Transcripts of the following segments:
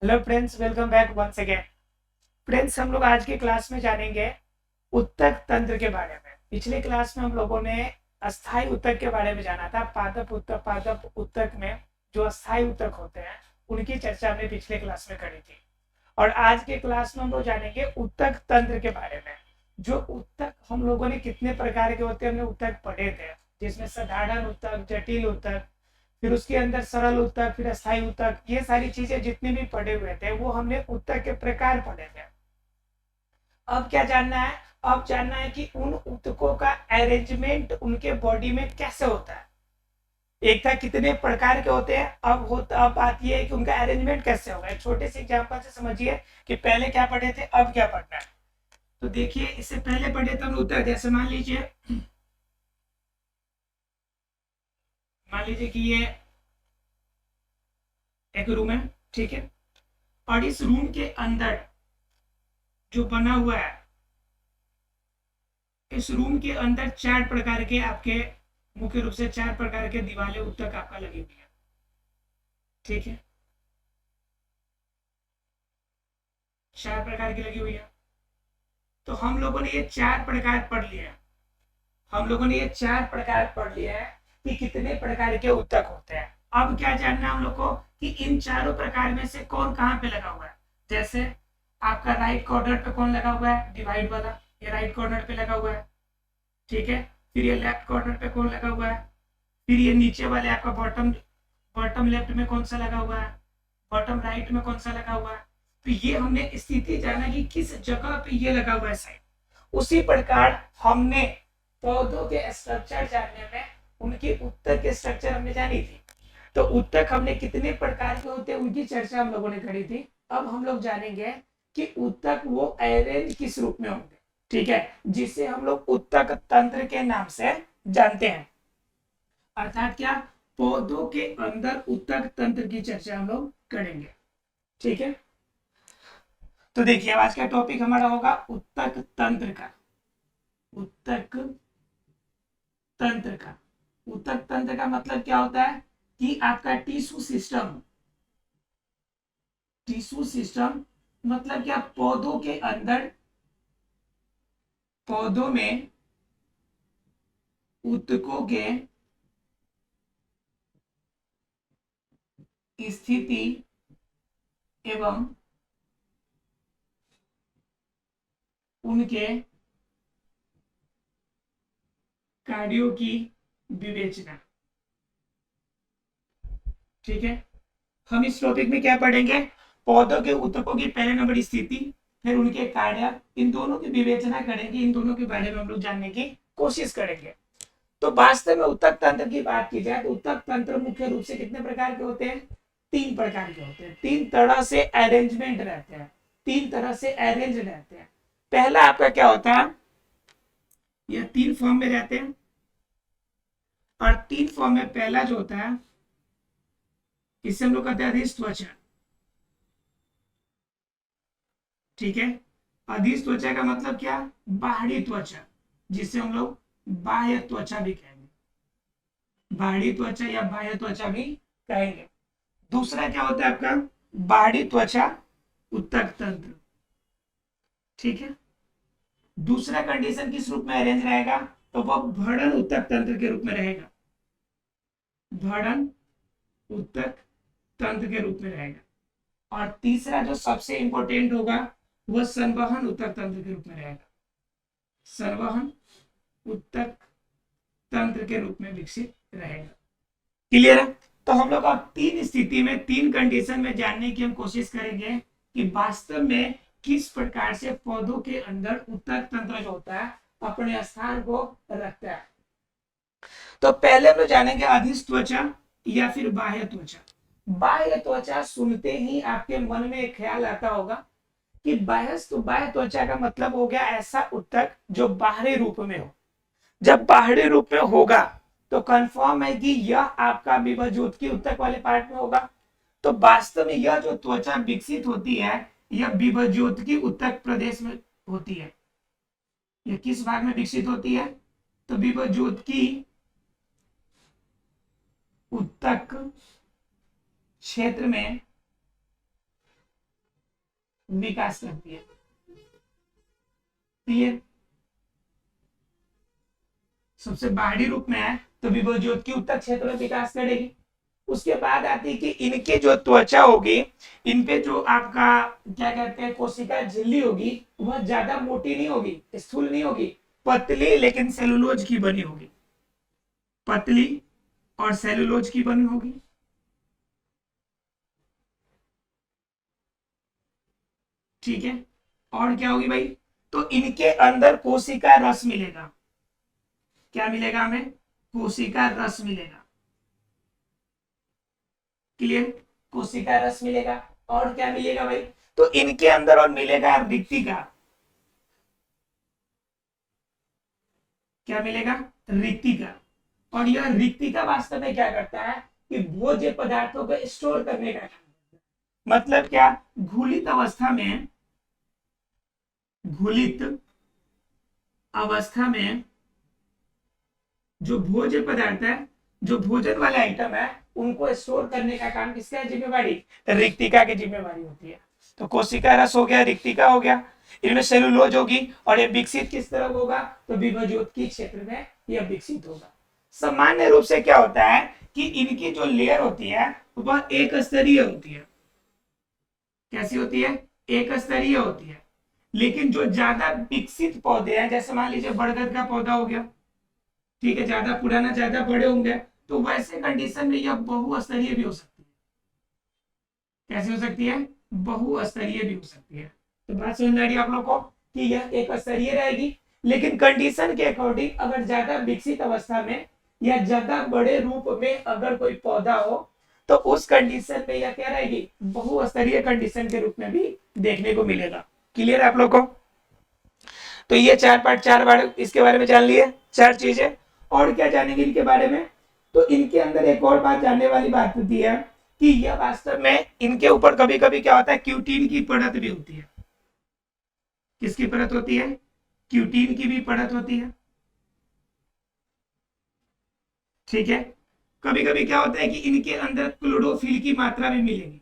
Hello friends, welcome back once again. Friends, हम लोग आज की क्लास में जानेंगे उत्तक तंत्र के बारे में। पिछले क्लास में हम लोगों ने अस्थाई उत्तक के बारे में जाना था। पादप उत्तक में जो अस्थाई उत्तक होते हैं उनकी चर्चा हमने पिछले क्लास में करी थी। और आज के क्लास में हम लोग जानेंगे उत्तक तंत्र के बारे में। जो उत्तक हम लोगों ने कितने प्रकार के होते हैं हमने उत्तक पढ़े थे, जिसमें साधारण उत्तक, जटिल उत्तक, फिर उसके अंदर सरल उत्तक, फिर अस्थाई उत्तक, ये सारी चीजें जितने भी पढ़े हुए थे वो हमने उत्तक के प्रकार पढ़े थे। अब क्या जानना है? अब जानना है कि उन उत्तकों का अरेंजमेंट उनके बॉडी में कैसे होता है। एक था कितने प्रकार के होते हैं, अब बात ये है कि उनका अरेंजमेंट कैसे होगा। एक छोटे से एग्जांपल से समझिए कि पहले क्या पढ़े थे, अब क्या पढ़ना है। तो देखिए, इससे पहले पढ़े थे उत्तक। जैसे मान लीजिए कि ये एक रूम है, ठीक है। और इस रूम के अंदर जो बना हुआ है, इस रूम के अंदर चार प्रकार के आपके, मुख्य रूप से चार प्रकार के दीवारें उत्तक आपका लगी हुई है, ठीक है। चार प्रकार की लगी हुई है। तो हम लोगों ने ये चार प्रकार पढ़ लिया है। हम लोगों ने ये चार प्रकार पढ़ लिया है कि कितने प्रकार के उत्तक होते हैं। अब क्या जानना है हम लोग को कि इन चारों प्रकार में से कौन कहाँ पे लगा हुआ है। जैसे आपका राइट कॉर्नर पे कौन लगा हुआ है, डिवाइड वाला, ये राइट कॉर्नर पे लगा हुआ है, ठीक है। फिर ये लेफ्ट कॉर्नर पे कौन लगा हुआ है, फिर ये नीचे वाले आपका बॉटम बॉटम लेफ्ट में कौन सा लगा हुआ है, बॉटम राइट में कौन सा लगा हुआ है। तो ये हमने स्थिति जाना कि किस जगह पे ये लगा हुआ है साइड। उसी प्रकार हमने पौधों के स्ट्रक्चर जानने में उनकी उत्तक के स्ट्रक्चर हमने जानी थी। तो उत्तक हमने कितने प्रकार के होते हैं उनकी चर्चा हम लोगों ने करी थी। अब हम लोग जानेंगे कि उत्तक वो अरेंज किस रूप में होंगे, ठीक है, जिसे हम लोग उत्तक तंत्र के नाम से जानते हैं। अर्थात क्या, पौधों के अंदर उत्तक तंत्र की चर्चा हम लोग करेंगे, ठीक है। तो देखिए, आज का टॉपिक हमारा होगा उत्तक तंत्र का। उत्तक तंत्र का उत्तक तंत्र का मतलब क्या होता है कि आपका टिश्यू सिस्टम मतलब क्या, पौधों के अंदर, पौधों में उत्तकों के स्थिति एवं उनके कार्यों की विवेचना, ठीक है। हम इस टॉपिक में क्या पढ़ेंगे, पौधों के उत्तकों की पहले नंबर स्थिति, फिर उनके कार्य, इन दोनों की विवेचना करेंगे। इन दोनों के बारे में हम लोग जानने की कोशिश करेंगे। तो वास्तव में उत्तक तंत्र की बात की जाए तो उत्तक तंत्र मुख्य रूप से कितने प्रकार के होते हैं, तीन प्रकार के होते हैं। तीन तरह से अरेंजमेंट रहते हैं, तीन तरह से अरेंज रहते हैं। पहला आपका क्या होता है, यह तीन फॉर्म में रहते हैं। और तीन फॉर्म में पहला जो होता है, इसे हम लोग कहते हैं अधिष्ठ्वचा, ठीक है। अधिष्ठ्वचा का मतलब क्या, बाहरी त्वचा, जिसे हम लोग बाह्य त्वचा भी कहेंगे, बाहरी त्वचा या बाह्य त्वचा भी कहेंगे। दूसरा क्या होता है आपका, बाहरी त्वचा उत्तक तंत्र, ठीक है। दूसरा कंडीशन किस रूप में अरेंज रहेगा, तो वह भड़न उत्तक तंत्र के रूप में रहेगा, भड़न उत्तक तंत्र के रूप में रहेगा। और तीसरा जो सबसे इंपॉर्टेंट होगा, वह संवहन उत्तक तंत्र के रूप में रहेगा, संवहन उत्तक तंत्र के रूप में विकसित रहेगा। क्लियर है? तो हम लोग अब तीन स्थिति में, तीन कंडीशन में जानने की हम कोशिश करेंगे कि वास्तव में किस प्रकार से पौधों के अंदर उत्तक तंत्र जो होता है अपने स्थान को रखता है। तो पहले हम लोग जानेंगे अधिष्ठ्वचा या फिर बाह्य त्वचा। बाह्य त्वचा सुनते ही आपके मन में एक ख्याल आता होगा कि बाह्य त्वचा का मतलब हो गया ऐसा उत्तक जो बाहरी रूप में हो। जब बाहरी रूप में होगा तो कंफर्म है कि यह आपका विभज्योतकी उत्तक वाले पार्ट में होगा। तो वास्तव में यह जो त्वचा विकसित होती है, यह विभज्योतकी उत्तक प्रदेश में होती है। यह किस भाग में विकसित होती है, तो विभज्योतकी उत्तक क्षेत्र में विकास करती है। क्लियर? सबसे बाहरी रूप में है तो विभवज्योत की उत्तक क्षेत्र में विकास करेगी। उसके बाद आती है कि इनकी जो त्वचा होगी, इन पे जो आपका क्या कहते हैं कोशिका झिल्ली होगी, वह ज्यादा मोटी नहीं होगी, स्थूल नहीं होगी, पतली लेकिन सेलुलोज की बनी होगी, पतली और सेलुलोज की बनी होगी। ठीक है, और क्या होगी भाई? तो इनके अंदर कोशिका रस मिलेगा। क्या मिलेगा हमें? कोशिका रस मिलेगा। क्लियर? कोशिका रस मिलेगा। और क्या मिलेगा भाई? तो इनके अंदर और मिलेगा रिक्तिका। क्या मिलेगा? रिक्तिका। और यह रिक्तिका वास्तव में क्या करता है कि भोज्य पदार्थों को स्टोर करने का काम करता है। मतलब क्या? घुलित अवस्था में, घुलित अवस्था में जो भोज्य पदार्थ है, जो भोजन वाले आइटम है, उनको स्टोर करने का काम किसका है जिम्मेवारी? रिक्तिका की जिम्मेवारी होती है। तो कोशिका रस हो गया, रिक्तिका हो गया, इनमें सेलुलोज होगी, और ये विकसित किस तरफ होगा? तो विभवज्योत के क्षेत्र में यह विकसित होगा। सामान्य रूप से क्या होता है कि इनकी जो लेयर होती है वह एक स्तरीय होती है। कैसी होती है? एक स्तरीय होती है। लेकिन जो ज्यादा विकसित पौधे हैं, जैसे मान लीजिए बरगद का पौधा हो गया, ठीक है, ज्यादा पुराना, ज्यादा बड़े होंगे, तो वैसे कंडीशन में यह बहुस्तरीय भी हो सकती है। कैसी हो सकती है? बहुस्तरीय भी हो सकती है। तो बात समझ आ रही है आप लोग को कि यह एक स्तरीय रहेगी, लेकिन कंडीशन के अकॉर्डिंग अगर ज्यादा विकसित अवस्था में या ज्यादा बड़े रूप में अगर कोई पौधा हो, तो उस कंडीशन में यह क्या रहेगी? बहुस्तरीय कंडीशन के रूप में भी देखने को मिलेगा। क्लियर है आप लोग को? तो ये 4 पार्ट 4 बार इसके बारे में जान लिए, 4 चीजें। और क्या जानेंगे इनके बारे में? तो इनके अंदर एक और बात जानने वाली बात होती है कि यह वास्तव में इनके ऊपर कभी कभी क्या होता है, क्यूटीन की परत भी होती है। किसकी परत होती है? क्यूटीन की भी परत होती है। ठीक है, कभी कभी क्या होता है कि इनके अंदर क्लोरोफिल की मात्रा भी मिलेगी।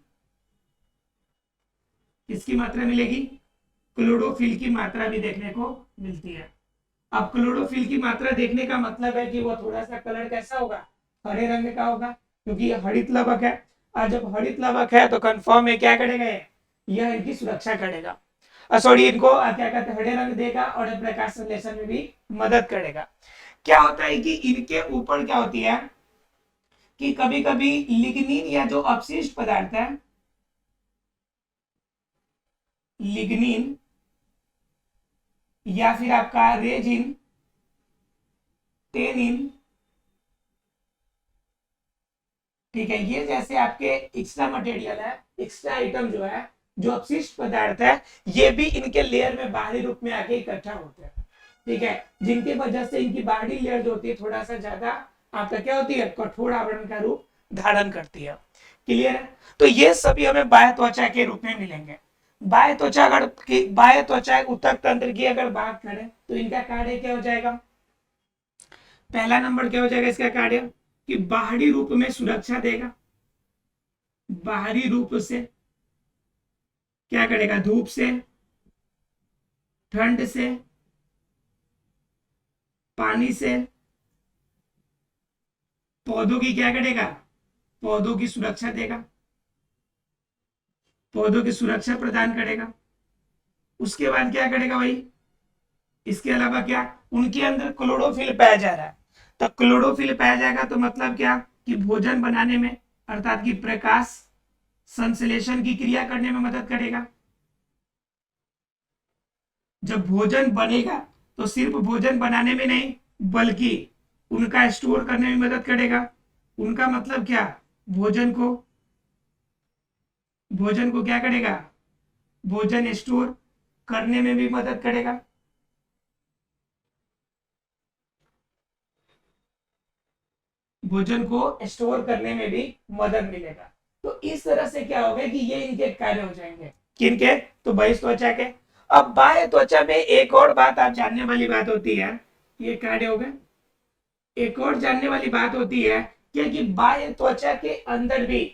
किसकी मात्रा मिलेगी? क्लोरोफिल की मात्रा भी देखने को मिलती है। अब क्लोरोफिल की मात्रा देखने का मतलब है कि वो थोड़ा सा कलर कैसा होगा? हरे रंग का होगा, क्योंकि ये हरित लवक है। और जब हरित लवक है तो कंफर्म है क्या करेगा? यह इनकी सुरक्षा करेगा, सॉरी, इनको क्या कहते हैं, हरे रंग देगा और प्रकाश संश्लेषण में भी मदद करेगा। क्या होता है कि इनके ऊपर क्या होती है कि कभी कभी लिग्निन या जो अपशिष्ट पदार्थ है, लिग्निन या फिर आपका रेजिन, टेनिन, ठीक है, ये जैसे आपके एक्स्ट्रा मटेरियल है, एक्स्ट्रा आइटम जो है, जो अपशिष्ट पदार्थ है, ये भी इनके लेयर में बाहरी रूप में आके इकट्ठा होते हैं। ठीक है, जिनकी वजह से इनकी बाहरी लेयर जो होती है थोड़ा सा ज्यादा आपका क्या होती है, कठोर आवरण का रूप धारण करती है। क्लियर है? तो ये सभी हमें बाह्य त्वचा के रूप में मिलेंगे। बाह्य त्वचा, अगर बाह्य त्वचा उत्तक तंत्र की अगर बात करें तो इनका कार्य क्या हो जाएगा? पहला नंबर क्या हो जाएगा इसका कार्य? कि बाहरी रूप में सुरक्षा देगा। बाहरी रूप से क्या करेगा? धूप से, ठंड से, पानी से, पौधों की क्या करेगा? पौधों की सुरक्षा देगा, पौधों की सुरक्षा प्रदान करेगा। उसके बाद क्या करेगा भाई? इसके अलावा क्या? उनके अंदर क्लोरोफिल पाया जा रहा है, तो क्लोरोफिल पाया जाएगा तो मतलब क्या कि भोजन बनाने में, अर्थात कि प्रकाश संश्लेषण की क्रिया करने में मदद करेगा। जब भोजन बनेगा तो सिर्फ भोजन बनाने में नहीं, बल्कि उनका स्टोर करने में मदद करेगा। उनका मतलब क्या? भोजन को, भोजन को क्या करेगा? भोजन स्टोर करने में भी मदद करेगा। भोजन को स्टोर करने में भी मदद मिलेगा। तो इस तरह से क्या होगा कि ये इनके कार्य हो जाएंगे। किनके? तो बहिस्त्वचा के। अब बाह्य त्वचा में एक और बात आप जानने वाली बात होती है, ये कार्य हो गए। एक और जानने वाली बात होती है कि बाह्य त्वचा के अंदर भी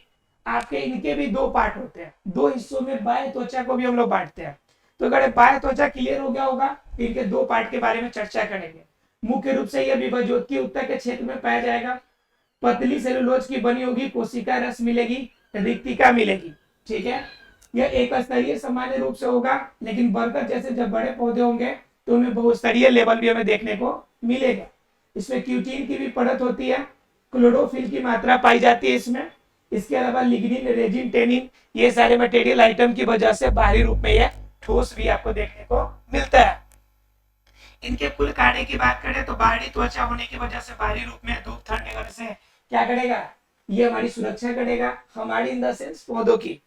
आपके इनके भी दो पार्ट होते हैं, दो हिस्सों में बाह्य त्वचा को भी हम लोग बांटते हैं। तो अगर बाह्य त्वचा क्लियर हो गया होगा, इनके दो पार्ट के बारे में चर्चा करेंगे। मुख्य रूप से यह विभज्योति उत्तक के क्षेत्र में पाया जाएगा। पतली सेलुलोज की बनी होगी, कोशिका रस मिलेगी, रिक्तिका मिलेगी। ठीक है, यह एक स्तरीय सामान्य रूप से होगा, लेकिन बरगद जैसे जब बड़े पौधे होंगे तो उनमें बहुस्तरीय लेवल भी हमें देखने को मिलेगा। इसमें क्यूटीन की भी परत होती है, क्लोरोफिल की मात्रा पाई जाती है इसमें। इसके अलावा लिग्निन, रेजिन, टेनिन, ये सारे मटेरियल आइटम की वजह से बाहरी रूप में यह ठोस भी आपको देखने को मिलता है। इनके कुल कार्य की बात करें तो बाहरी त्वचा होने की वजह से बाहरी रूप में धूप ठंड वगैरह से क्या करेगा, ये हमारी सुरक्षा करेगा, हमारी इन द सेंस पौधों की।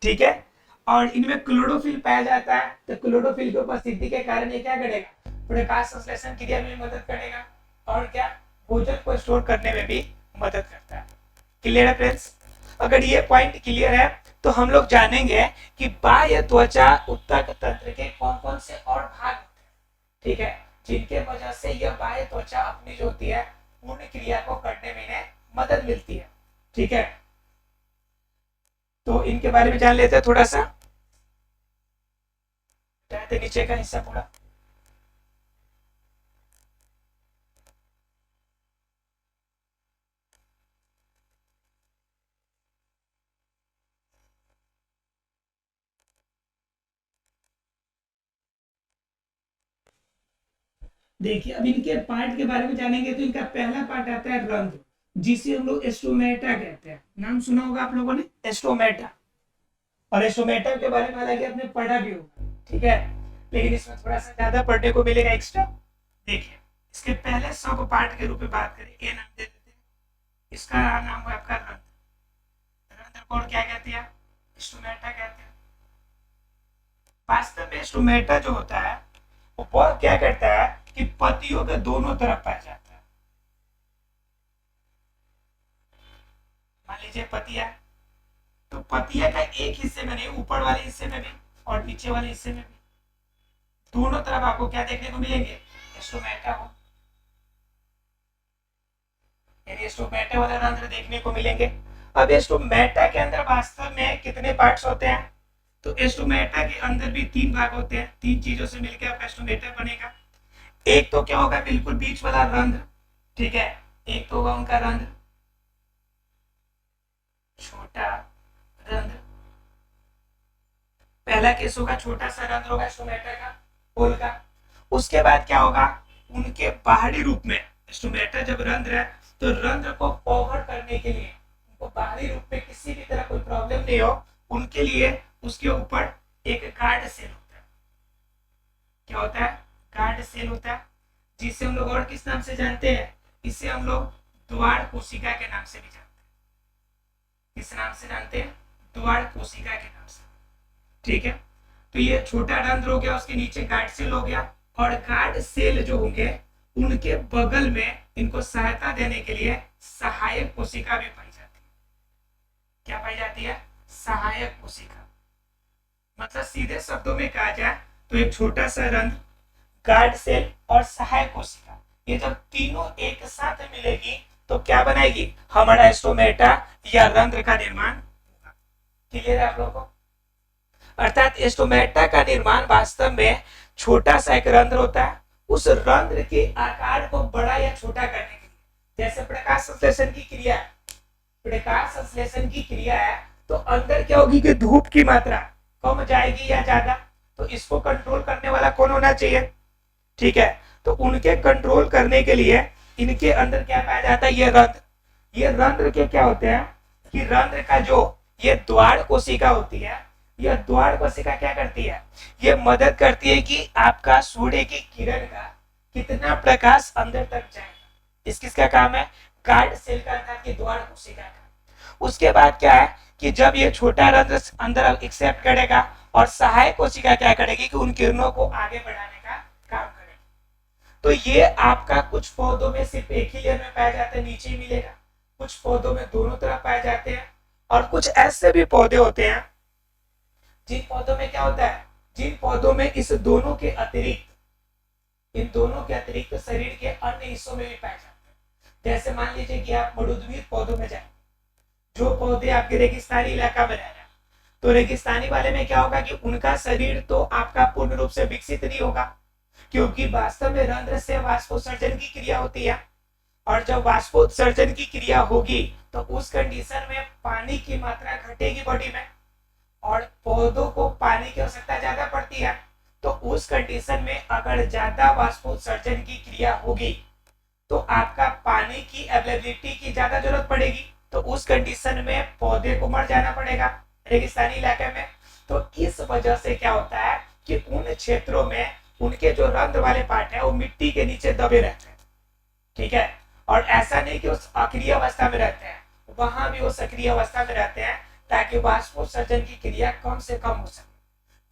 ठीक है, और इनमें क्लोरोफिल पाया जाता है, तो क्लोरोफिल की उपस्थिति के कारण ये क्या करेगा, प्रकाश संश्लेषण क्रिया में मदद करेगा, और क्या, भोजन को स्टोर करने में भी मदद करता है। क्लियर है फ्रेंड्स? अगर ये पॉइंट क्लियर है तो हम लोग जानेंगे कि बाह्य त्वचा उत्तक तंत्र के कौन कौन से और भाग होते हैं, ठीक है, जिनके वजह से यह बाह्य त्वचा अपनी जो होती है पूर्ण क्रिया को करने में इन्हें मदद मिलती है। ठीक है, तो इनके बारे में जान लेते हैं थोड़ा सा। नीचे का हिस्सा पूरा देखिए। अब इनके पार्ट के बारे में जानेंगे तो इनका पहला पार्ट आता है रंध्र, जिसे हम लोग एस्टोमेटा कहते हैं। नाम सुना होगा आप लोगों ने, एस्टोमेटा। और एस्टोमेटा के बारे में हालांकि आपने पढ़ा भी होगा, ठीक है, लेकिन इसमें थोड़ा सा ज्यादा पढ़ने को मिलेगा एक्स्ट्रा। देखिए, इसके पहले सब पार्ट के रूप में बात करें, ये नाम दे देते हैं, इसका नाम है आपका रंध्र। रंध्र को क्या कहते हैं, एस्टोमेटा कहते हैं। वास्तव में एस्टोमेटा जो होता है वो क्या करता है कि पत्तियों के दोनों तरफ पाया जाता है। मान लीजिए पत्तियां, तो पत्तियां का एक हिस्से में नहीं, ऊपर वाले हिस्से में भी और नीचे वाले हिस्से में भी, दोनों तरफ आपको क्या देखने को मिलेंगे, एस्टोमेटा हो, यानी एस्टोमेटा वाले रंध्र देखने को मिलेंगे। अब एस्टोमेटा के अंदर वास्तव में कितने पार्ट्स होते हैं, तो एस्टोमेटा के अंदर भी तीन भाग होते हैं, तीन चीजों से मिलकर आपका एस्टोमेटा बनेगा। एक तो क्या होगा, बिल्कुल बीच वाला रंध्र, ठीक है, एक तो होगा उनका रंध्र, छोटा रंध्र, पहला केस होगा छोटा सा रंध्र होगा एस्टोमेटा का, होल का। उसके बाद क्या होगा, उनके बाहरी रूप में, एस्टोमेटा जब रंध्र है तो रंध्र को कवर करने के लिए, उनको बाहरी रूप में किसी भी तरह कोई प्रॉब्लम नहीं हो, उनके लिए उसके ऊपर एक गार्ड सेल होता है। क्या होता है, गार्ड सेल होता है, जिसे हम लोग और किस नाम से जानते हैं, इसे हम लोग द्वार कोशिका के नाम से भी जानते हैं। किस नाम से जानते हैं, द्वार कोशिका के नाम से। ठीक है, तो ये छोटा रंध्र हो गया, उसके नीचे गार्ड सेल हो गया, और गार्ड सेल जो होंगे उनके बगल में इनको सहायता देने के लिए सहायक कोशिका भी पाई जाती है। क्या पाई जाती है, सहायक कोशिका। मतलब सीधे शब्दों में कहा जाए तो एक छोटा सा रंध्र, गार्ड सेल और सहायक कोशिका, ये जब तीनों एक साथ मिलेगी तो क्या बनाएगी, हमारा एस्टोमेटा या रंध्र का निर्माण होगा। क्लियर है आप लोगों को? अर्थात एस्टोमेटा का निर्माण वास्तव में छोटा सा एक रंध्र होता है, उस रंध्र के आकार को बड़ा या छोटा करने के लिए, जैसे प्रकाश संश्लेषण की क्रिया, प्रकाश संश्लेषण की क्रिया है तो अंदर क्या होगी कि धूप की मात्रा कम जाएगी या ज्यादा, तो इसको कंट्रोल करने वाला कौन होना चाहिए, ठीक है, तो उनके कंट्रोल करने के लिए इनके अंदर क्या पाया जाता है, ये रंध्र। ये रंध्र के क्या होते हैं कि रंध्र का जो ये द्वार कोशिका होती है, यह द्वार कोशिका क्या करती है, ये मदद करती है कि आपका सूर्य की किरण का कितना प्रकाश अंदर तक जाएगा। इस किसका काम है, गार्ड सेल का, अर्थात की द्वार कोशिका का। उसके बाद क्या है कि जब ये छोटा रंध्र अंदर एक्सेप्ट करेगा और सहायक कोशिका क्या करेगी कि उन किरणों को आगे बढ़ाने का काम करेगी। तो ये आपका कुछ पौधों में सिर्फ एक ही लेयर में पाया जाता है, नीचे ही मिलेगा, कुछ पौधों में दोनों तरफ पाए जाते हैं, और कुछ ऐसे भी पौधे होते हैं जिन पौधों में क्या होता है, जिन पौधों में इस दोनों के अतिरिक्त, इन दोनों के अतिरिक्त शरीर के अन्य हिस्सों में भी पाए जाते हैं। जैसे मान लीजिए कि आप मरुद्वीर पौधों में जाए, जो पौधे आपके रेगिस्तानी इलाका में रह रहे हैं, तो रेगिस्तानी वाले में क्या होगा कि उनका शरीर तो आपका पूर्ण रूप से विकसित नहीं होगा, क्योंकि वास्तव में रंध्र से वाष्पोत्सर्जन की क्रिया होती है, और जब वाष्पोत्सर्जन की क्रिया होगी तो उस कंडीशन में पानी की मात्रा घटेगी बॉडी में, और पौधों को पानी की आवश्यकता ज्यादा पड़ती है। तो उस कंडीशन में अगर ज्यादा वाष्पोत्सर्जन की क्रिया होगी तो आपका पानी की अवेलेबिलिटी की ज्यादा जरूरत पड़ेगी, तो उस कंडीशन में पौधे को मर जाना पड़ेगा रेगिस्तानी इलाके में। तो इस वजह से क्या होता है कि उन क्षेत्रों में उनके जो रंध्र वाले पार्ट है वो मिट्टी के नीचे दबे रहते हैं, ठीक है। और ऐसा नहीं कि उस अक्रिय अवस्था में रहते हैं, वहां भी वो सक्रिय अवस्था में रहते हैं, ताकि वाष्पोत्सर्जन की क्रिया कम से कम हो सके।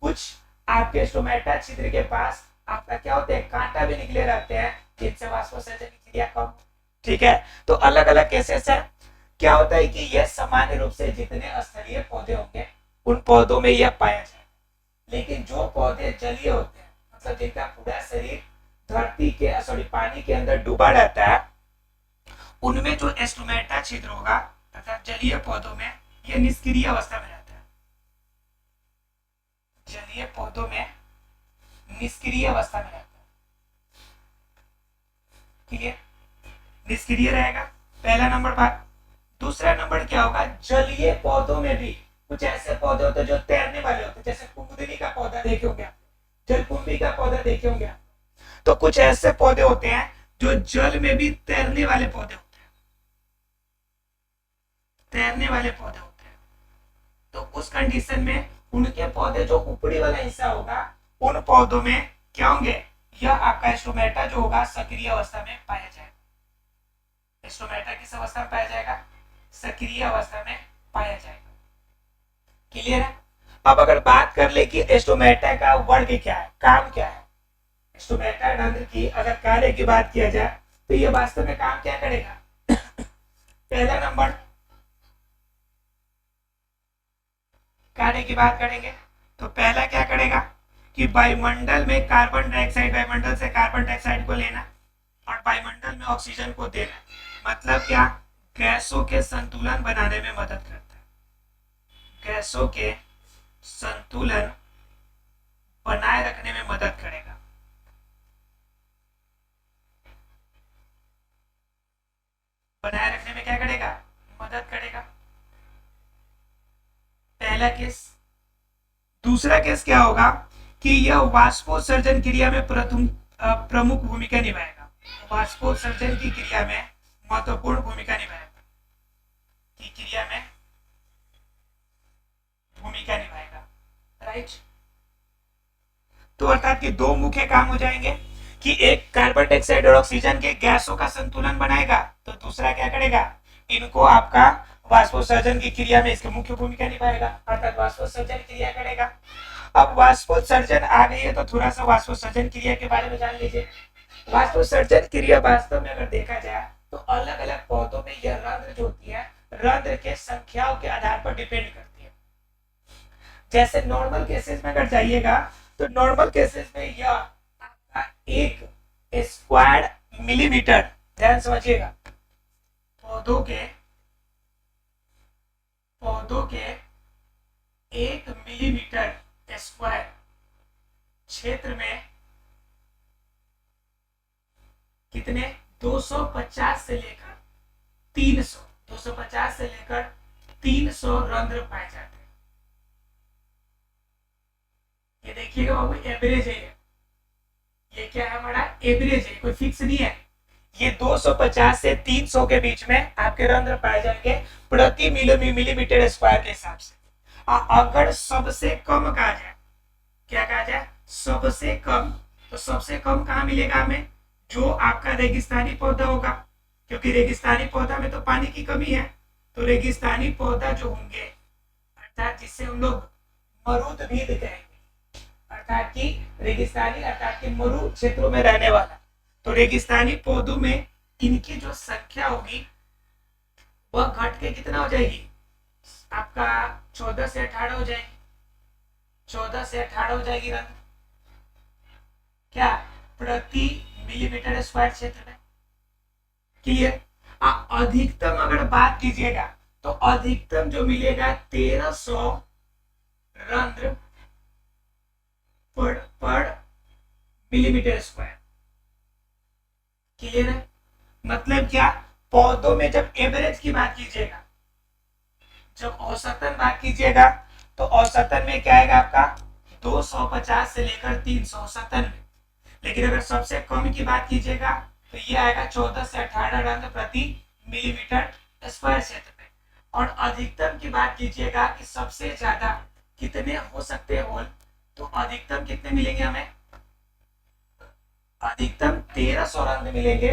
कुछ आपके स्टोमेटा छिद्र के पास आपका क्या होता है, कांटा भी निकले रहते हैं, जिनसे वाष्पोत्सर्जन की क्रिया कम, ठीक है। तो अलग अलग केसेस है। क्या होता है कि यह सामान्य रूप से जितने स्थलीय पौधे होंगे उन पौधों में यह पाया जाए, लेकिन जो पौधे जलीय होते हैं, मतलब जिनका पूरा शरीर धरती के सॉरी पानी के अंदर डूबा रहता है, उनमें जो स्टोमेटा छिद्र होगा तथा जलीय पौधों में यह निष्क्रिय अवस्था में रहता है। जलीय पौधों में निष्क्रिय अवस्था में रहता है, क्लियर, निष्क्रिय रहेगा, पहला नंबर बात। दूसरा नंबर क्या होगा, जलीय पौधों में भी कुछ ऐसे पौधे होते हैं जो तैरने वाले होते हैं, जैसे कुमुदिनी का पौधा देखे होंगे आप, जलकुंभी का पौधा देखे होंगे आप। तो कुछ ऐसे पौधे होते हैं जो जल में भी तैरने वाले पौधे होते हैं, तैरने वाले पौधे होते हैं। तो उस कंडीशन में उनके पौधे जो ऊपरी वाला हिस्सा होगा, उन पौधों में क्या होंगे, यह आपका स्टोमेटा जो होगा सक्रिय अवस्था में पाया जाएगा। स्टोमेटा किस अवस्था में पाया जाएगा, सक्रिय अवस्था में पाया जाएगा, क्लियर है। अब अगर बात कर ले कि स्टोमेटा का वर्ग क्या है, काम क्या है, स्टोमेटा रंध्र की अगर कार्य की बात किया जाए तो ये वास्तव में काम क्या करेगा। पहला नंबर कार्य की बात करेंगे तो पहला क्या करेगा कि वायुमंडल में कार्बन डाइऑक्साइड, वायुमंडल से कार्बन डाइऑक्साइड को लेना और वायुमंडल में ऑक्सीजन को देना, मतलब क्या, गैसों के संतुलन बनाने में मदद करता है, गैसों के संतुलन बनाए रखने में मदद करेगा। बनाए रखने में क्या करेगा, मदद करेगा, पहला केस। दूसरा केस क्या होगा कि यह वाष्पोत्सर्जन क्रिया में प्रमुख भूमिका निभाएगा, वाष्पोत्सर्जन की क्रिया में महत्वपूर्ण भूमिका निभाएगा, की क्रिया में भूमिका निभाएगा, राइट। तो अर्थात कि दो मुख्य काम हो जाएंगे कि एक कार्बन डाइऑक्साइड और ऑक्सीजन के गैसों का संतुलन बनाएगा, तो दूसरा क्या करेगा, इनको आपका वाष्पोत्सर्जन की क्रिया में इसकी मुख्य भूमिका निभाएगा, अर्थात वाष्पोत्सर्जन क्रिया करेगा। अब वाष्पोत्सर्जन आ गई है तो थोड़ा सा वाष्पोत्सर्जन क्रिया के बारे में जान लीजिए। वाष्पोत्सर्जन क्रिया वास्तव में अगर देखा जाए तो अलग अलग पौधों में यह रंध्र जो होती है, रंध्र के संख्याओं के आधार पर डिपेंड करती है। जैसे नॉर्मल केसेस में अगर जाइएगा तो नॉर्मल केसेस में यह आपका 1 स्क्वायर मिलीमीटर, ध्यान समझिएगा, पौधों के 1 मिलीमीटर स्क्वायर क्षेत्र में कितने, 250 से लेकर 300, 250 से लेकर 300 रंध्र पाए जाते हैं। ये देखिएगा बाबू, एवरेज है ये क्या है, हमारा एवरेज है, कोई फिक्स नहीं है। ये 250 से 300 के बीच में आपके रंध्र पाए जाएंगे प्रति मिलीमीटर स्क्वायर के हिसाब से। अगर सबसे कम कहा जाए, क्या कहा जाए, सबसे कम, तो सबसे कम कहाँ मिलेगा हमें, जो आपका रेगिस्तानी पौधा होगा, क्योंकि रेगिस्तानी पौधा में तो पानी की कमी है। तो रेगिस्तानी पौधा जो होंगे, अर्थात जिससे हम लोग मरुद्भिद कहेंगे, अर्थात कि रेगिस्तानी अर्थात कि मरु क्षेत्रों में रहने वाला, तो रेगिस्तानी पौधों में इनकी जो संख्या होगी वह घट के कितना हो जाएगी, आपका 14 से 18 हो जाएगी, 14 से 18 हो जाएगी रंग, क्या, प्रति मिलीमीटर स्क्वायर क्षेत्र में, क्लियर। अधिकतम अगर बात कीजिएगा तो अधिकतम जो मिलेगा 1300 रंध्र पर मिलीमीटर स्क्वायर। क्लियर है? मतलब क्या, पौधों में जब एवरेज की बात कीजिएगा, जब औसतन बात कीजिएगा, तो औसतन में क्या आएगा आपका 250 से लेकर 300 औसतन में। लेकिन अगर सबसे कम की बात कीजिएगा तो ये आएगा 14 से 18 रंध्र प्रति मिलीमीटर स्क्वायर क्षेत्र में। और अधिकतम की बात कीजिएगा कि सबसे ज्यादा कितने हो सकते हैं होल, तो अधिकतम कितने मिलेंगे हमें, अधिकतम 1300 रंध्र मिलेंगे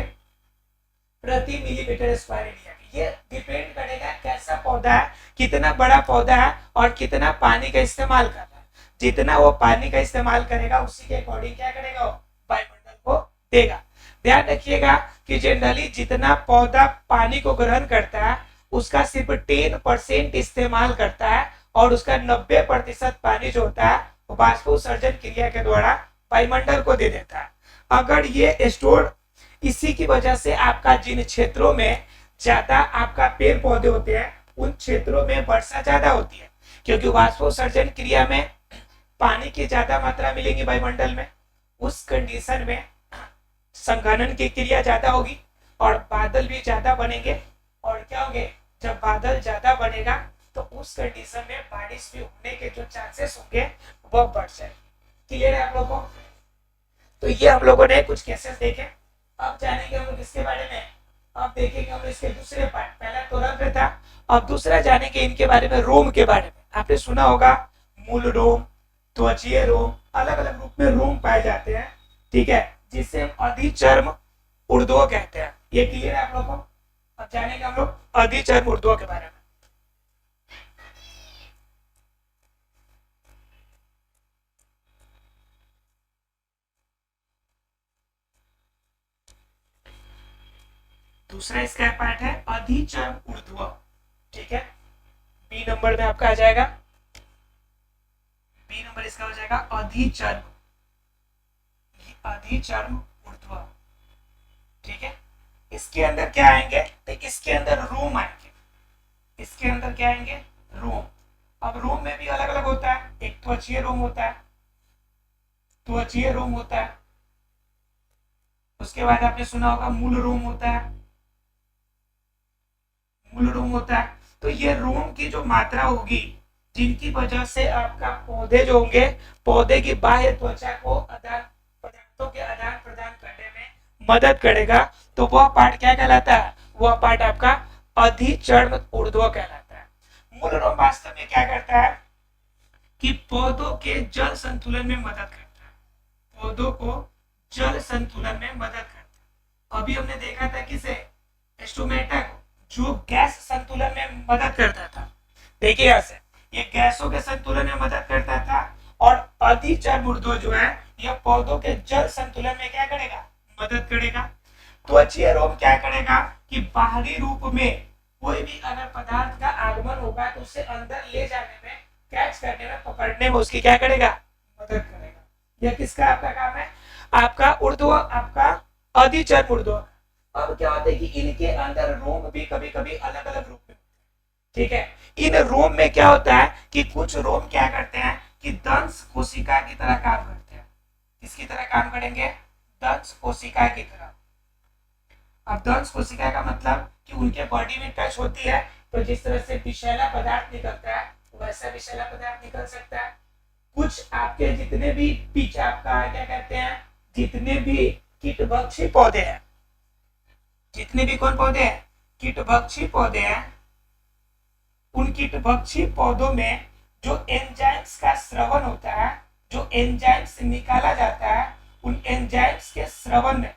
प्रति मिलीमीटर स्क्वायर एरिया। ये डिपेंड करेगा कैसा पौधा है, कितना बड़ा पौधा है और कितना पानी का इस्तेमाल कर रहा है। जितना वो पानी का इस्तेमाल करेगा उसी के अकॉर्डिंग क्या करेगा, वो वायुमंडल को देगा। ध्यान रखिएगा कि जनरली जितना पौधा पानी को ग्रहण करता है उसका सिर्फ 10% इस्तेमाल करता है और उसका 90% पानी जो होता है वो बाष्पोत्सर्जन क्रिया के द्वारा वायुमंडल को दे देता है। अगर ये स्टोर, इसी की वजह से आपका जिन क्षेत्रों में ज्यादा आपका पेड़ पौधे होते हैं उन क्षेत्रों में वर्षा ज्यादा होती है, क्योंकि वाष्पोत्सर्जन क्रिया में पानी की ज्यादा मात्रा मिलेगी वायुमंडल में। उस कंडीशन में संघनन की क्रिया ज्यादा होगी और बादल भी ज्यादा बनेंगे। और क्या होंगे, जब बादल ज्यादा बनेगा तो उस कंडीशन में बारिश भी होने के जो चांसेस होंगे वो बढ़ जाएंगे। क्लियर है आप लोगों को? तो ये हम लोगों ने कुछ केसेस देखे। अब जानेंगे हम लोग इसके बारे में, अब देखेंगे हम इसके दूसरे पार्ट। पहला तो रंध्र था, अब दूसरा जानेंगे इनके बारे में, रोम के बारे में। आपने सुना होगा मूल रोम, त्वचीय रोम, अलग अलग रूप में रोम पाए जाते हैं, ठीक है, जिसे हम अधिचर्म ऊर्ध्व कहते हैं। ये क्लियर है आप लोगों को? अब जानेंगे हम लोग अधिचर्म ऊर्ध्व के बारे में। दूसरा इसका पार्ट है अधिचर्म ऊर्ध्व, ठीक है, बी नंबर में आपका आ जाएगा, बी नंबर इसका हो जाएगा अधिचर्म, अधिचर्म ऊर्ध्व, ठीक है। इसके अंदर क्या आएंगे, तो इसके अंदर रोम आएंगे, इसके अंदर क्या आएंगे, रोम। अब रोम में भी अलग अलग होता है, एक त्वचीय रोम होता है, त्वचीय रोम होता है, उसके बाद आपने सुना होगा मूल रोम होता है, मूल रोम होता है। तो ये रोम की जो मात्रा होगी जिनकी वजह से आपका पौधे जो होंगे, पौधे की बाह्य त्वचा को आदान पदार्थों के आदान प्रदान करने में मदद करेगा, तो वह पार्ट क्या कहलाता है, वह पार्ट आपका अधिचर्म ऊर्ध्व कहलाता है। मूल रोम वास्तव में क्या करता है कि पौधों के जल संतुलन में मदद करता है, पौधों को जल संतुलन में मदद करता है। अभी हमने देखा था किसे, स्टोमेटा को, जो गैस संतुलन में मदद करता था। देखिए यहां से, ये गैसों के संतुलन में मदद करता था, और अधिचर्म ऊर्ध्व जो है यह पौधों के जल संतुलन में क्या करेगा, मदद करेगा। त्वचीय रोम क्या करेगा कि बाहरी रूप में कोई भी अगर पदार्थ का आगमन होगा तो उसे अंदर ले जाने में, कैच करने में, पकड़ने में उसकी क्या करेगा, मदद करेगा। यह किसका आपका काम है, आपका ऊर्ध्व, आपका अधिचर्म ऊर्ध्व। अब क्या होता है कि इनके अंदर रोम भी कभी कभी अलग अलग रूप में, ठीक है। इन रोम में क्या होता है कि कुछ रोम क्या करते हैं कि दंश कोशिका की तरह काम करते हैं। किसकी तरह काम करेंगे, दंश कोशिका की तरह। अब दंश कोशिका का मतलब कि उनके बॉडी में टच होती है तो जिस तरह से विषैला पदार्थ निकलता है वैसा विषैला पदार्थ निकल सकता है। कुछ आपके जितने भी पीछे आपका क्या कहते हैं, जितने भी कीटभक्षी पौधे हैं, जितने भी कौन पौधे हैं, कीटभक्षी पौधे हैं, उन कीटभक्षी पौधों में जो एंजाइम्स का स्रवण होता है, जो एंजाइम्स निकाला जाता है, उन एंजाइम्स के स्रवण में,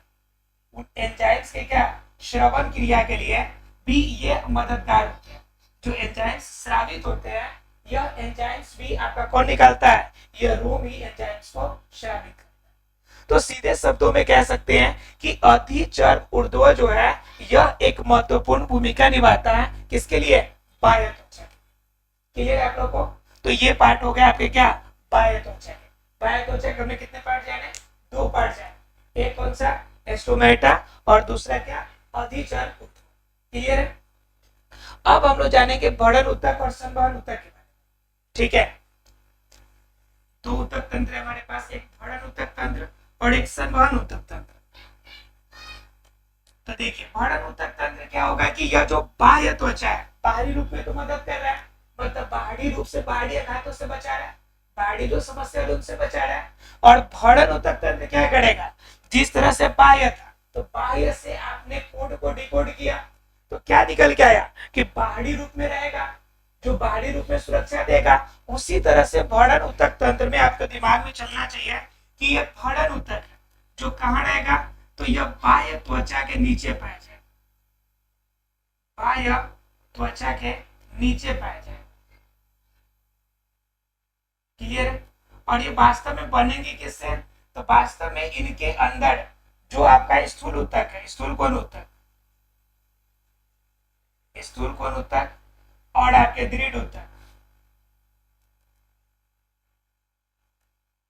उन एंजाइम्स के क्या श्रवण क्रिया के लिए भी ये मददगार होते हैं। जो एंजाइम्स स्रावित होते हैं, यह एंजाइम्स भी आपका कौन निकालता है, यह रोम ही एंजाइम्स को श्रावित करता है। तो सीधे शब्दों में कह सकते हैं कि अधिचर्म ऊर्ध्व जो है यह एक महत्वपूर्ण भूमिका निभाता है, किसके लिए, बाह्य त्वचा। क्लियर है आप लोग को? तो ये पार्ट हो गया आपके क्या, बाह्य त्वचा। बाह्य त्वचा के हमें कितने पार्ट जाने, दो पार्ट जाने, एक कौन सा, स्टोमेटा, और दूसरा क्या, अधिचर्म ऊर्ध्व। क्लियर है? अब हम लोग जानेंगे बढ़न ऊतक और संवहन ऊतक के बारे में। ठीक है, दो ऊतक तंत्र है हमारे पास, एक बढ़न ऊतक तंत्र और एक संवहन ऊतक तंत्र। तो देखिए बढ़न ऊतक तंत्र क्या होगा कि यह जो बाह्य त्वचा है बाहरी रूप में तो मदद कर रहा है, मतलब बाहरी रूप से बाहरी आघातों से बचा रहा है, बाहरी जो समस्या है उनसे बचा रहा है। और बढ़न ऊतक तंत्र क्या करेगा, जिस तरह से बाह्य था तो बाह्य से आपने कोड को डिकोड किया तो क्या निकल के आया कि बाहरी रूप में रहेगा, जो बाहरी रूप में सुरक्षा देगा। उसी तरह से बढ़न ऊतक तंत्र में आपके दिमाग में चलना चाहिए कि ये बढ़न ऊतक जो कहाँ रहेगा, तो यह बाह्य त्वचा के नीचे पाया जाए, बाह्य त्वचा के नीचे पाया जाए। क्लियर। और ये वास्तव में बनेंगे किससे, तो वास्तव में इनके अंदर जो आपका स्थूल ऊतक है, स्थूल कोण ऊतक, स्थूल कोण ऊतक और आपके दृढ़ ऊतक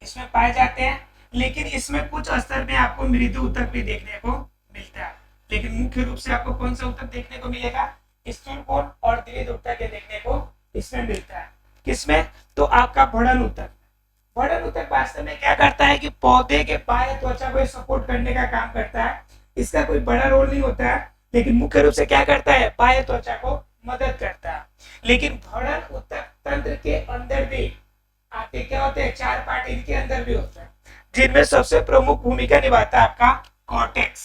इसमें पाए जाते हैं। लेकिन इसमें कुछ स्तर में आपको मृदु ऊतक भी देखने को मिलता है, लेकिन मुख्य रूप से आपको कौन सा ऊतक देखने को मिलेगा, स्थूल कोण और दृढ़ ऊतक देखने को इसमें मिलता है। किसमें, तो आपका बढ़न ऊतक। बढ़न ऊतक वास्तव में क्या करता है कि पौधे के बाह्य त्वचा को सपोर्ट करने का काम करता है। इसका कोई बड़ा रोल नहीं होता है, लेकिन मुख्य रूप से क्या करता है, बाह्य त्वचा को मदद करता है। लेकिन बढ़न ऊतक तंत्र के अंदर भी आपके क्या होते हैं, चार पार्ट इनके अंदर भी होता है, जिनमें सबसे प्रमुख भूमिका निभाता है आपका कॉर्टेक्स।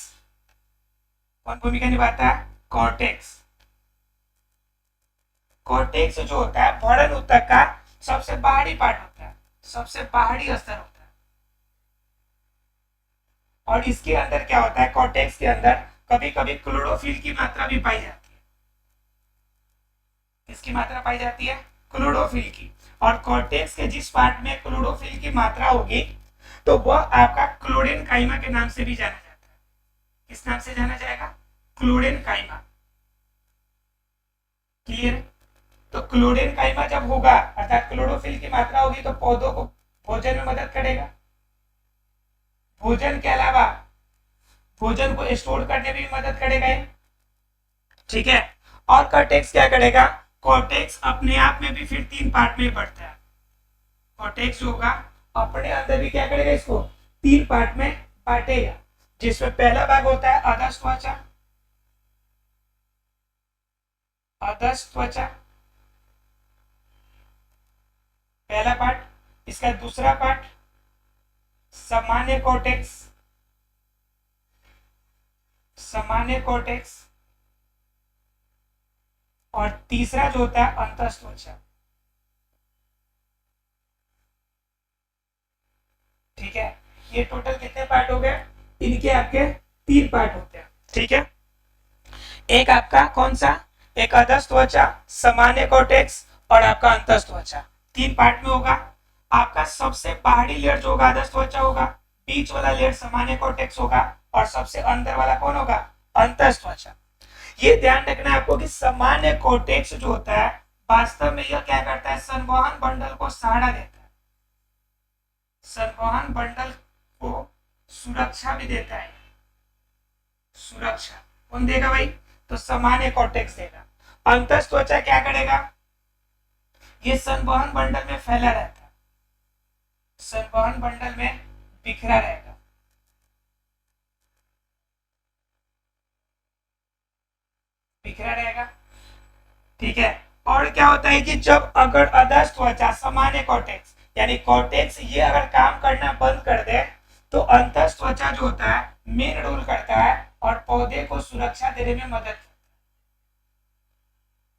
कौन भूमिका निभाता है, कॉर्टेक्स। कॉर्टेक्स जो होता है बढ़न ऊतक का सबसे बाहरी पार्ट होता है, सबसे बाहरी स्तर होता है। और इसके अंदर क्या होता है, कॉर्टेक्स के अंदर कभी कभी क्लोरोफिल की मात्रा भी पाई जाती है। किसकी मात्रा पाई जाती है, क्लोरोफिल की। और कॉर्टेक्स के जिस पार्ट में क्लोरोफिल की मात्रा होगी तो वह आपका क्लोरेनकाइमा के नाम से भी जाना जाता है। किस नाम से जाना जाएगा, क्लोरेनकाइमा। क्लियर। तो क्लोरेनकाइमा जब होगा अर्थात क्लोरोफिल की मात्रा होगी तो पौधों को भोजन में मदद करेगा। भोजन के अलावा भोजन को स्टोर करने में भी मदद करेगा। ठीक है। और कॉर्टेक्स क्या करेगा, कॉर्टेक्स अपने आप में भी फिर तीन पार्ट में बढ़ता है। कॉर्टेक्स जो होगा अपने अंदर भी क्या करेगा, इसको तीन पार्ट में बांटेगा, जिसमें पहला भाग होता है अधस त्वचा। अधस त्वचा पहला पार्ट, इसका दूसरा पार्ट सामान्य कॉर्टेक्स, सामान्य कॉर्टेक्स, और तीसरा जो होता है अंतस त्वचा। ठीक है, ये टोटल कितने पार्ट हो गए, इनके आपके तीन पार्ट होते हैं। ठीक है, एक आपका कौन सा, एक अधस त्वचा, सामान्य कॉर्टेक्स और आपका अंतस त्वचा, तीन पार्ट में होगा। आपका सबसे बाहरी लेयर जो होगा अधस त्वचा होगा, बीच वाला लेयर सामान्य कॉर्टेक्स होगा और सबसे अंदर वाला कौन होगा, अंतस त्वचा। ये ध्यान रखना है आपको कि सामान्य कॉर्टेक्स जो होता है वास्तव में यह क्या करता है, संवहन बंडल को सहारा देता है, संवहन बंडल को सुरक्षा भी देता है। सुरक्षा कौन देगा भाई, तो सामान्य कॉर्टेक्स देगा। अंतस त्वचा क्या करेगा, ये संवहन बंडल में फैला रहता है, संवहन बंडल में बिखरा रहेगा। बिखरा रहेगा। ठीक है। और क्या होता है कि जब अगर अधस त्वचा सामान्य कॉर्टेक्स यानी कॉर्टेक्स ये अगर काम करना बंद कर दे तो अंतस त्वचा जो होता है मेन रोल करता है और पौधे को सुरक्षा देने में मदद,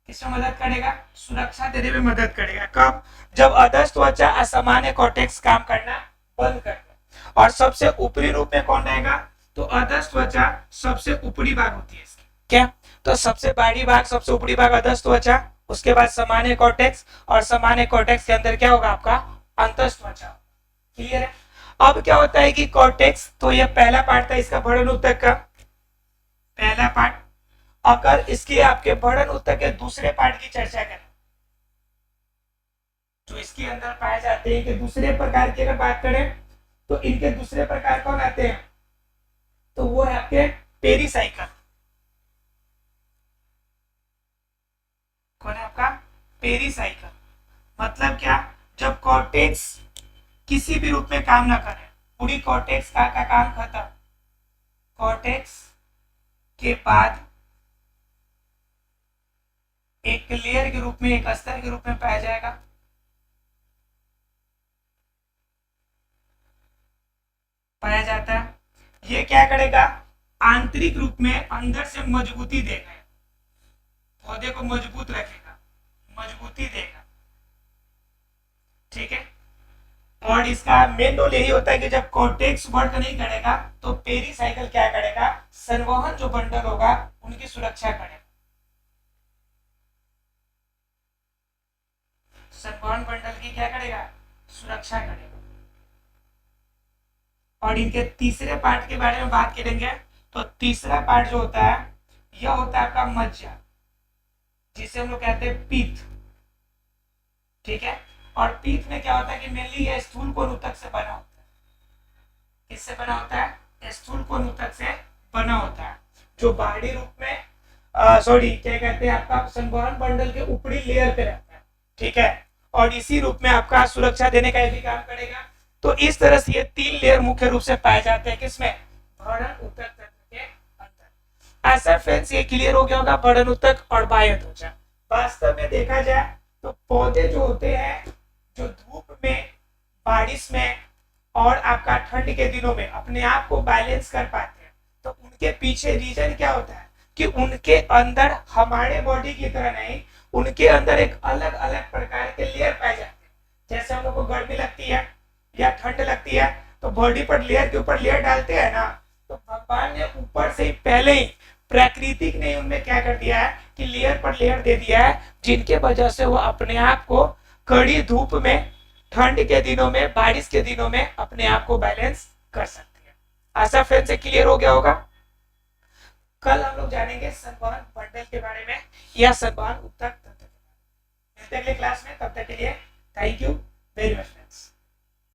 किसमें मदद करेगा, सुरक्षा देने में मदद करेगा। कब, जब अधस त्वचा असामान्य कॉर्टेक्स काम करना बंद कर दे। और सबसे ऊपरी रूप में कौन रहेगा, तो अधस त्वचा सबसे ऊपरी भाग होती है इसकी। क्या, तो सबसे बाहरी भाग, सबसे ऊपरी भाग अधस त्वचा, उसके बाद सामान्य कॉर्टेक्स और सामान्य कॉर्टेक्स के अंदर क्या होगा आपका अंतस त्वचा। क्लियर है। अब क्या होता है कि कॉर्टेक्स, तो यह पहला पार्ट था इसका बढ़न ऊतक का, पहला पार्ट। अगर इसके आपके बढ़न ऊतक के दूसरे पार्ट की चर्चा करें जो इसके अंदर पाए जाते हैं कि दूसरे प्रकार की अगर बात करें तो इनके दूसरे प्रकार कौन आते हैं, तो वो है आपके पेरीसाइकल। पेरिसाइकिल मतलब क्या, जब कॉर्टेक्स किसी भी रूप में काम ना करे, पूरी कॉर्टेक्स का काम खत्म, कॉर्टेक्स के बाद एक लेयर के रूप में, एक स्तर के रूप में पाया जाएगा, पाया जाता है। ये क्या करेगा, आंतरिक रूप में अंदर से मजबूती देगा, पौधे को मजबूत रखेगा, मजबूती देगा, ठीक है। और इसका मेन रोल यही होता है कि जब कॉर्टेक्स वर्क नहीं करेगा तो पेरिसाइकिल क्या करेगा, संवहन जो बंडल होगा उनकी सुरक्षा करेगा, संवहन बंडल की क्या करेगा, सुरक्षा करेगा। और इनके तीसरे पार्ट के बारे में बात करेंगे, तो तीसरा पार्ट जो होता है यह होता है आपका मज्जा, जिसे हम लोग कहते हैं पीत, ठीक है। और पीत में क्या होता है कि मेनली यह स्थूल कोण ऊतक से बना होता है, किससे बना होता है, स्थूल कोण ऊतक से बना होता है, जो बाहरी रूप में सॉरी क्या कहते हैं आपका संवहन बंडल के ऊपरी लेयर पे रहता है, ठीक है। और इसी रूप में आपका सुरक्षा देने का भी काम करेगा। तो इस तरह से ये 3 लेयर मुख्य रूप से पाए जाते हैं किसमें, भरण ऊतक तंत्र के अंदर। ऐसा फ्रेंड्स ये क्लियर हो गया होगा भरण ऊतक और बाह्य त्वचा। वास्तव में देखा जाए तो पौधे जो होते हैं, जो धूप में, बारिश में और आपका ठंड के दिनों में अपने आप को बैलेंस कर पाते हैं, तो उनके पीछे रीजन क्या होता है कि उनके अंदर हमारे बॉडी की तरह नहीं, उनके अंदर एक अलग अलग प्रकार के लेयर पाए जाते हैं। जैसे हम लोग को गर्मी लगती है या ठंड लगती है तो बॉडी पर लेयर के ऊपर लेयर डालते हैं ना, तो भगवान ने ऊपर से ही पहले ही प्राकृतिक ने उनमें क्या कर दिया है कि लेयर पर लेयर दे दिया है, जिनके वजह से वो अपने आप को कड़ी धूप में, ठंड के दिनों में, बारिश के दिनों में अपने आप को बैलेंस कर सकती है। आशा फ्रेंड से क्लियर हो गया होगा। कल हम लोग जानेंगे संवहन बंडल के बारे में या संवहन ऊतक तंत्र के बारे में। मिलते हैं अगले क्लास में, तब तक के लिए थैंक यू वेरी मच।